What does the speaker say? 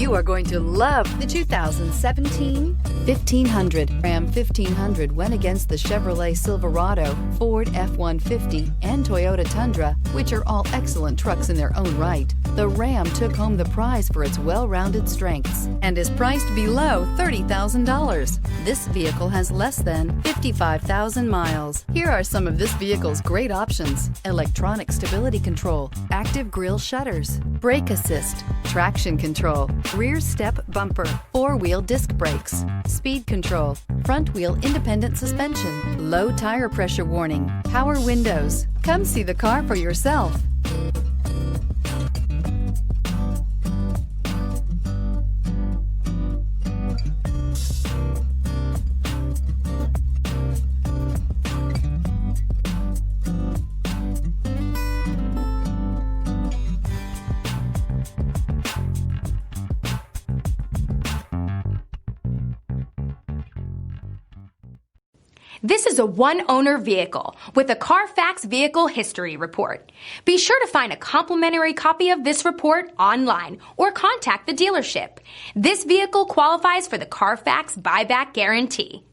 You are going to love the 2017 1500. Ram 1500 went against the Chevrolet Silverado, Ford F-150, and Toyota Tundra, which are all excellent trucks in their own right. The Ram took home the prize for its well-rounded strengths and is priced below $30,000. This vehicle has less than 55,000 miles. Here are some of this vehicle's great options: electronic stability control, active grille shutters, brake assist, traction control, rear step bumper, four-wheel disc brakes, speed control, front wheel independent suspension, low tire pressure warning, power windows. Come see the car for yourself. This is a one-owner vehicle with a Carfax Vehicle History Report. Be sure to find a complimentary copy of this report online or contact the dealership. This vehicle qualifies for the Carfax Buyback Guarantee.